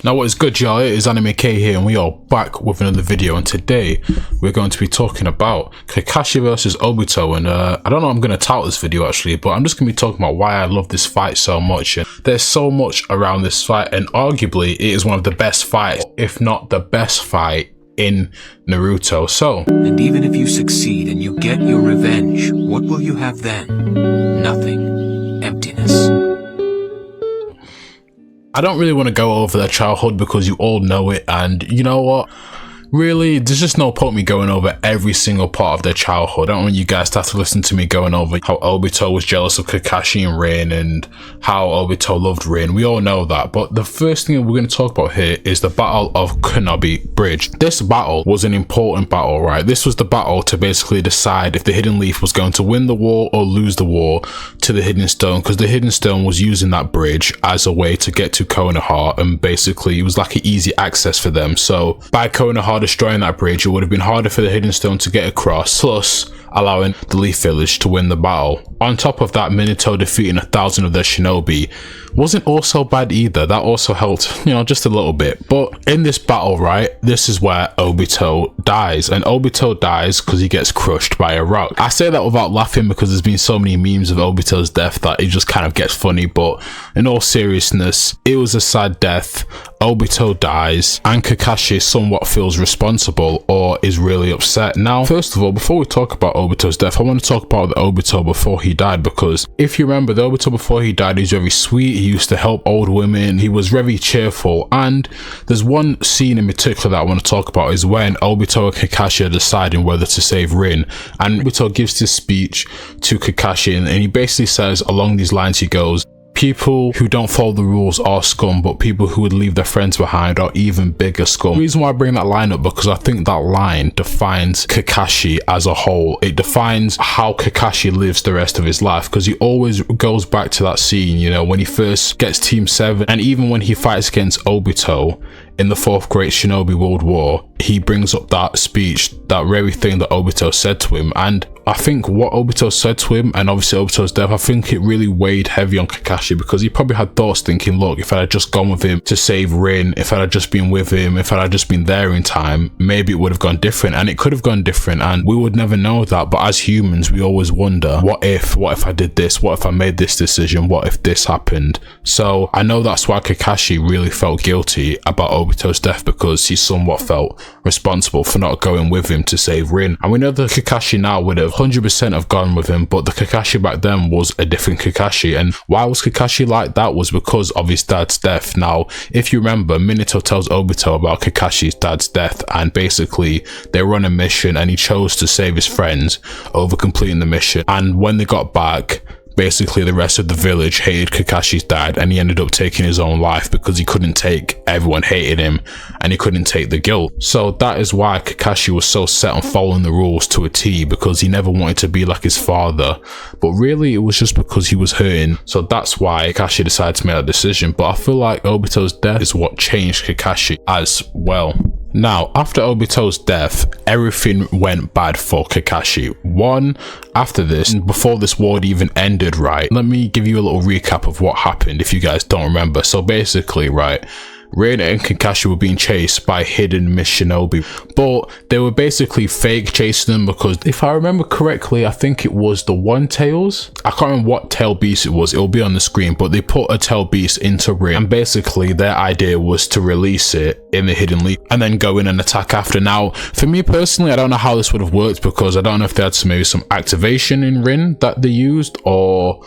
Now what is good, y'all? It is Anime K here and we are back with another video, and today we're going to be talking about Kakshie versus Obito. And I don't know how I'm going to title this video actually, but I'm just going to be talking about why I love this fight so much. And there's so much around this fight, and arguably it is one of the best fights, if not the best fight in Naruto. So, and even if you succeed and you get your revenge, what will you have then? Nothing. Emptiness. I don't really want to go over their childhood because you all know it, and you know what? Really, there's just no point me going over every single part of their childhood. I don't want you guys to have to listen to me going over how Obito was jealous of Kakshie and Rin and how Obito loved Rin. We all know that. But the first thing we're going to talk about here is the Battle of Kunobi Bridge. This battle was an important battle, right? This was the battle to basically decide if the Hidden Leaf was going to win the war or lose the war to the Hidden Stone, because the Hidden Stone was using that bridge as a way to get to Konoha, and basically it was like an easy access for them. So by Konoha destroying that bridge, it would have been harder for the Hidden Stone to get across, plus allowing the Leaf Village to win the battle. On top of that, Minato defeating 1,000 of their shinobi wasn't also bad either. That also helped, you know, just a little bit. But in this battle, right, this is where Obito dies, and Obito dies because he gets crushed by a rock. I say that without laughing because there's been so many memes of Obito's death that it just kind of gets funny, but in all seriousness, it was a sad death. Obito dies and Kakshie somewhat feels responsible or is really upset. Now, first of all, before we talk about Obito's death, I want to talk about the Obito before he died, because if you remember, the Obito before he died, he's very sweet. He used to help old women. He was very cheerful. And there's one scene in particular that I want to talk about, is when Obito and Kakshie are deciding whether to save Rin, and Obito gives this speech to Kakshie, and he basically says along these lines, he goes, "People who don't follow the rules are scum, but people who would leave their friends behind are even bigger scum." The reason why I bring that line up, because I think that line defines Kakshie as a whole. It defines how Kakshie lives the rest of his life, because he always goes back to that scene, you know, when he first gets Team 7, and even when he fights against Obito in the 4th Great Shinobi World War, he brings up that speech, that very thing that Obito said to him. And I think what Obito said to him, and obviously Obito's death, I think it really weighed heavy on Kakshie, because he probably had thoughts thinking, look, if I had just gone with him to save Rin, if I had just been with him, if I had just been there in time, maybe it would have gone different, and it could have gone different, and we would never know that. But as humans, we always wonder, what if I did this? What if I made this decision? What if this happened? So I know that's why Kakshie really felt guilty about Obito's death, because he somewhat felt responsible for not going with him to save Rin. And we know that Kakshie now would have 100% have gone with him, but the Kakshie back then was a different Kakshie. And why was Kakshie like that? Was because of his dad's death. Now, if you remember, Minato tells Obito about Kakashi's dad's death, and basically they were on a mission and he chose to save his friends over completing the mission. And when they got back, basically the rest of the village hated Kakashi's dad, and he ended up taking his own life because he couldn't take everyone hated him, and he couldn't take the guilt. So that is why Kakshie was so set on following the rules to a T, because he never wanted to be like his father. But really it was just because he was hurting. So that's why Kakshie decided to make that decision. But I feel like Obito's death is what changed Kakshie as well. Now, after Obito's death, everything went bad for Kakshie. After this, before this war even ended, right, let me give you a little recap of what happened if you guys don't remember. So basically, right, Rin and Kakshie were being chased by hidden Miss Shinobi, but they were basically fake chasing them, because if I remember correctly, I think it was the One Tails. I can't remember what tail beast it was. It'll be on the screen, but they put a tail beast into Rin, and basically their idea was to release it in the Hidden Leaf and then go in and attack after. Now, for me personally, I don't know how this would have worked, because I don't know if they had maybe some activation in Rin that they used, or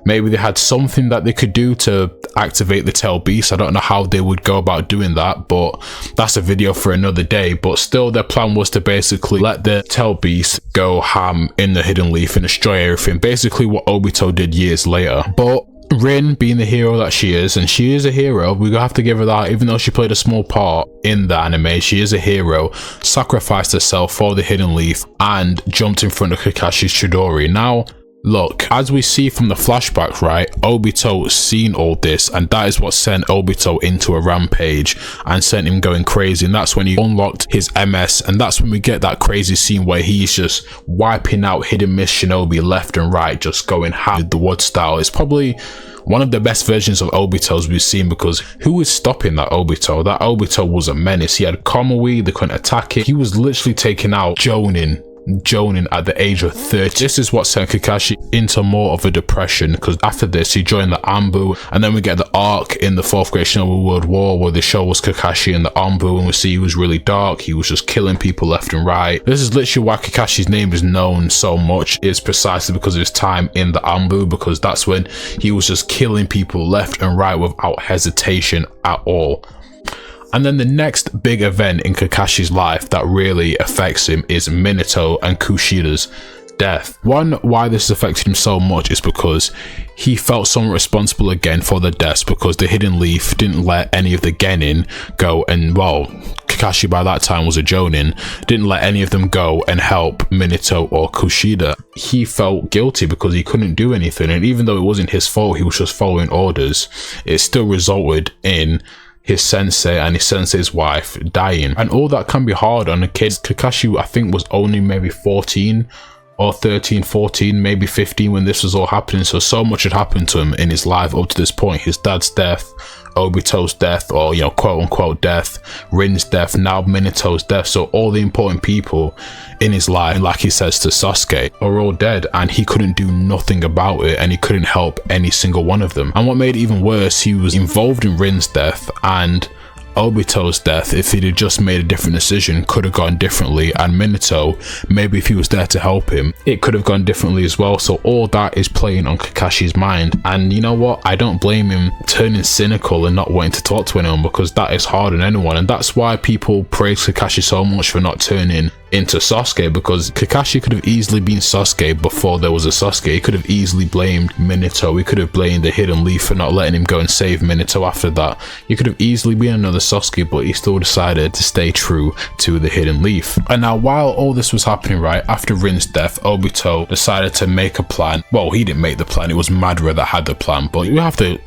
maybe they had something that they could do to activate the tail beast. I don't know how they would go about doing that, but that's a video for another day. But still, their plan was to basically let the tail beast go ham in the Hidden Leaf and destroy everything, basically what Obito did years later. But Rin, being the hero that she is, and she is a hero, we have to give her that, even though she played a small part in the anime, she is a hero, sacrificed herself for the Hidden Leaf and jumped in front of Kakashi's Chidori. Now, Look, as we see from the flashbacks, right, Obito seen all this, and that is what sent Obito into a rampage and sent him going crazy, and that's when he unlocked his MS, and that's when we get that crazy scene where he's just wiping out Hidden Mist Shinobi left and right, just going ham with the wood style. It's probably one of the best versions of Obito's we've seen, because who was stopping that Obito? That Obito was a menace. He had Kamui, they couldn't attack it. He was literally taking out Jonin at the age of 30. This is what sent Kakashi into more of a depression, because after this he joined the Anbu, and then we get the arc in the 4th Great Shinobi World War where they show us Kakashi in the Anbu, and we see he was really dark. He was just killing people left and right. This is literally why Kakashi's name is known so much, is precisely because of his time in the Anbu, because that's when he was just killing people left and right without hesitation at all. And then the next big event in Kakashi's life that really affects him is Minato and Kushida's death. One, why this affected him so much is because he felt somewhat responsible again for the deaths, because the Hidden Leaf didn't let any of the Genin go, and well, Kakashi by that time was a Jonin, didn't let any of them go and help Minato or Kushida. He felt guilty because he couldn't do anything, and even though it wasn't his fault, he was just following orders, it still resulted in his sensei and his sensei's wife dying, and all that can be hard on a kid. Kakashi, I think, was only maybe 14 or 13, 14, maybe 15 when this was all happening, so much had happened to him in his life up to this point. His dad's death, Obito's death, or you know, quote unquote death, Rin's death, now Minato's death. So all the important people in his life, like he says to Sasuke, are all dead, and he couldn't do nothing about it, and he couldn't help any single one of them. And what made it even worse, he was involved in Rin's death, and Obito's death, if he'd have just made a different decision, could have gone differently, and Minato, maybe if he was there to help him, it could have gone differently as well. So all that is playing on Kakashi's mind, and you know what, I don't blame him turning cynical and not wanting to talk to anyone, because that is hard on anyone, and that's why people praise Kakashi so much for not turning into Sasuke, because Kakashi could have easily been Sasuke before there was a Sasuke. He could have easily blamed Minato, he could have blamed the Hidden Leaf for not letting him go and save Minato after that. He could have easily been another Sasuke, but he still decided to stay true to the Hidden Leaf. And now while all this was happening, right, after Rin's death, Obito decided to make a plan. Well, he didn't make the plan, it was Madara that had the plan, but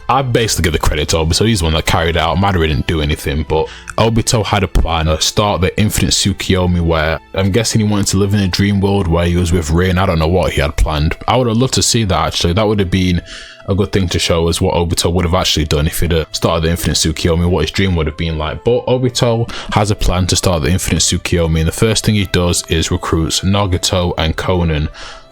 I basically give the credit to Obito. He's the one that carried it out. Madara didn't do anything, but Obito had a plan to start the Infinite Tsukiyomi, where I'm guessing he wanted to live in a dream world where he was with Rin. I don't know what he had planned. I would have loved to see that, actually. That would have been a good thing to show us what Obito would have actually done if he'd started the Infinite Tsukiyomi, what his dream would have been like. But Obito has a plan to start the Infinite Tsukiyomi, and the first thing he does is recruits Nagato and Konan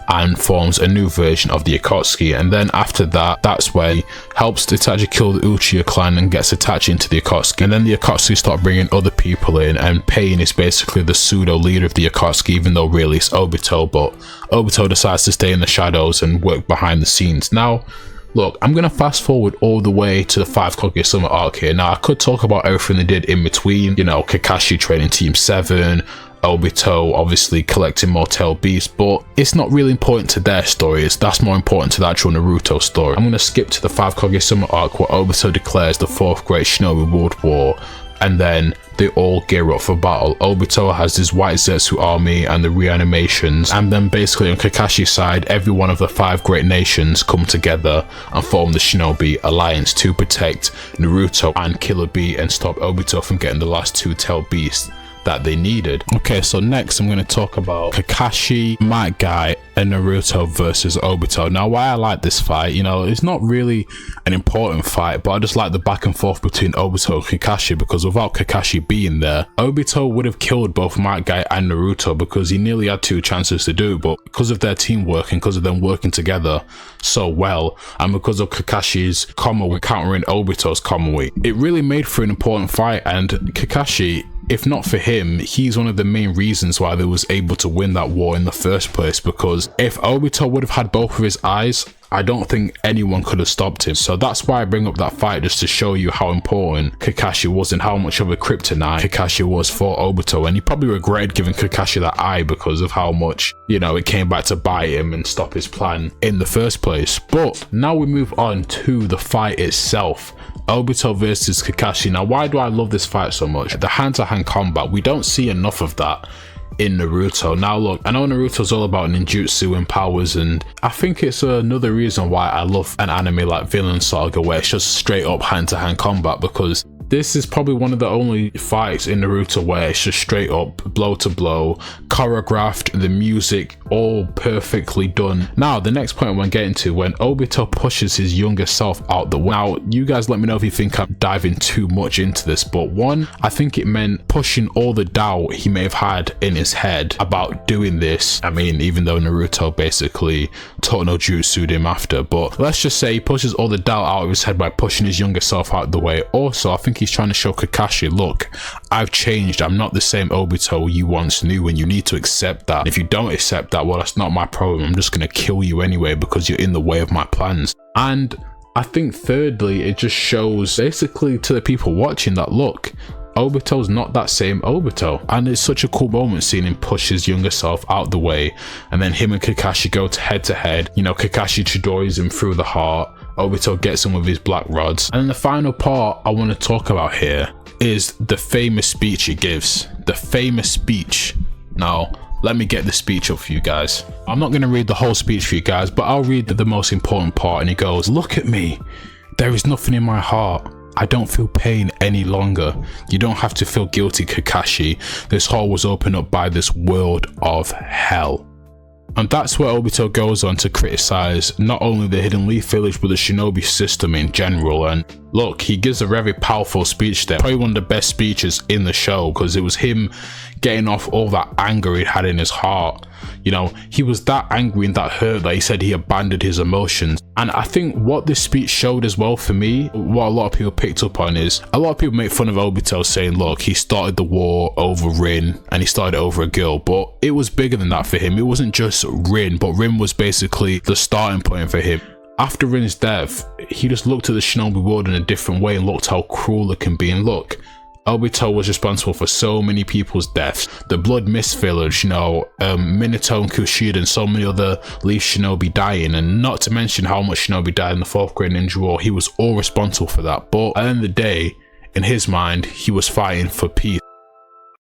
and forms a new version of the Akatsuki. And then after that, that's where he helps Itachi kill the Uchiha clan and gets attached into the Akatsuki. And then the Akatsuki start bringing other people in, and Pain is basically the pseudo leader of the Akatsuki, even though really it's Obito, but Obito decides to stay in the shadows and work behind the scenes. Now, look, I'm going to fast forward all the way to the 5 Kaguya-sama arc here. Now, I could talk about everything they did in between, you know, Kakashi training Team 7, Obito obviously collecting more tail beasts, but it's not really important to their stories. That's more important to the actual Naruto story. I'm going to skip to the 5 Kaguya-sama arc where Obito declares the 4th Great Shinobi World War, and then they all gear up for battle. Obito has his White Zetsu army and the reanimations, and then basically on Kakashi's side, every one of the 5 great nations come together and form the Shinobi Alliance to protect Naruto and Killer Bee and stop Obito from getting the last 2 tail beasts that they needed. Okay, so next I'm going to talk about Kakashi, Might Guy, and Naruto versus Obito. Now, why I like this fight, you know, it's not really an important fight, but I just like the back and forth between Obito and Kakashi, because without Kakashi being there, Obito would have killed both Might Guy and Naruto, because he nearly had 2 chances to do it, but because of their teamwork and because of them working together so well, and because of Kakashi's Kamui countering Obito's Kamui, it really made for an important fight. And Kakashi, if not for him, he's one of the main reasons why they was able to win that war in the first place, because if Obito would have had both of his eyes, I don't think anyone could have stopped him. So that's why I bring up that fight, just to show you how important Kakashi was and how much of a kryptonite Kakashi was for Obito. And he probably regretted giving Kakashi that eye because of how much, you know, it came back to bite him and stop his plan in the first place. But now we move on to the fight itself. Obito versus Kakashi. Now, why do I love this fight so much? The hand-to-hand combat, we don't see enough of that in Naruto. Now look, I know Naruto's all about ninjutsu and powers, and I think it's another reason why I love an anime like Vinland Saga, where it's just straight up hand-to-hand combat, because this is probably one of the only fights in Naruto where it's just straight up blow to blow, choreographed, the music all perfectly done. Now the next point I'm getting to, when Obito pushes his younger self out the way. Now you guys let me know if you think I'm diving too much into this, but one, I think it meant pushing all the doubt he may have had in his head about doing this. I mean, even though Naruto basically taught no jutsu'd him after, but let's just say he pushes all the doubt out of his head by pushing his younger self out the way. Also, I think he's trying to show Kakashi, look, I've changed. I'm not the same Obito you once knew, and you need to accept that. If you don't accept that, well, that's not my problem. I'm just going to kill you anyway because you're in the way of my plans. And I think thirdly, it just shows basically to the people watching that, look, Obito's not that same Obito. And it's such a cool moment seeing him push his younger self out the way, and then him and Kakashi go to head. You know, Kakashi Chidori's him through the heart, Obito gets him with his black rods. And then the final part I want to talk about here is the famous speech he gives. The famous speech. Now, let me get the speech up for you guys. I'm not going to read the whole speech for you guys, but I'll read the most important part. And he goes, look at me. There is nothing in my heart. I don't feel pain any longer. You don't have to feel guilty, Kakashi. This hole was opened up by this world of hell. And that's where Obito goes on to criticize not only the Hidden Leaf Village, but the shinobi system in general. And look, he gives a very powerful speech there, probably one of the best speeches in the show, because it was him getting off all that anger he had in his heart. You know, he was that angry and that hurt that he said he abandoned his emotions. And I think what this speech showed as well for me, what a lot of people picked up on, is a lot of people make fun of Obito saying, look, he started the war over Rin and he started over a girl, but it was bigger than that for him. It wasn't just Rin, but Rin was basically the starting point for him. After Rin's death, he just looked at the shinobi world in a different way and looked how cruel it can be. And look, Obito was responsible for so many people's deaths. The Blood Mist Village, you know, Minato and Kushida, and so many other Leaf Shinobi dying, and not to mention how much Shinobi died in the 4th Great Ninja War. He was all responsible for that. But at the end of the day, in his mind, he was fighting for peace.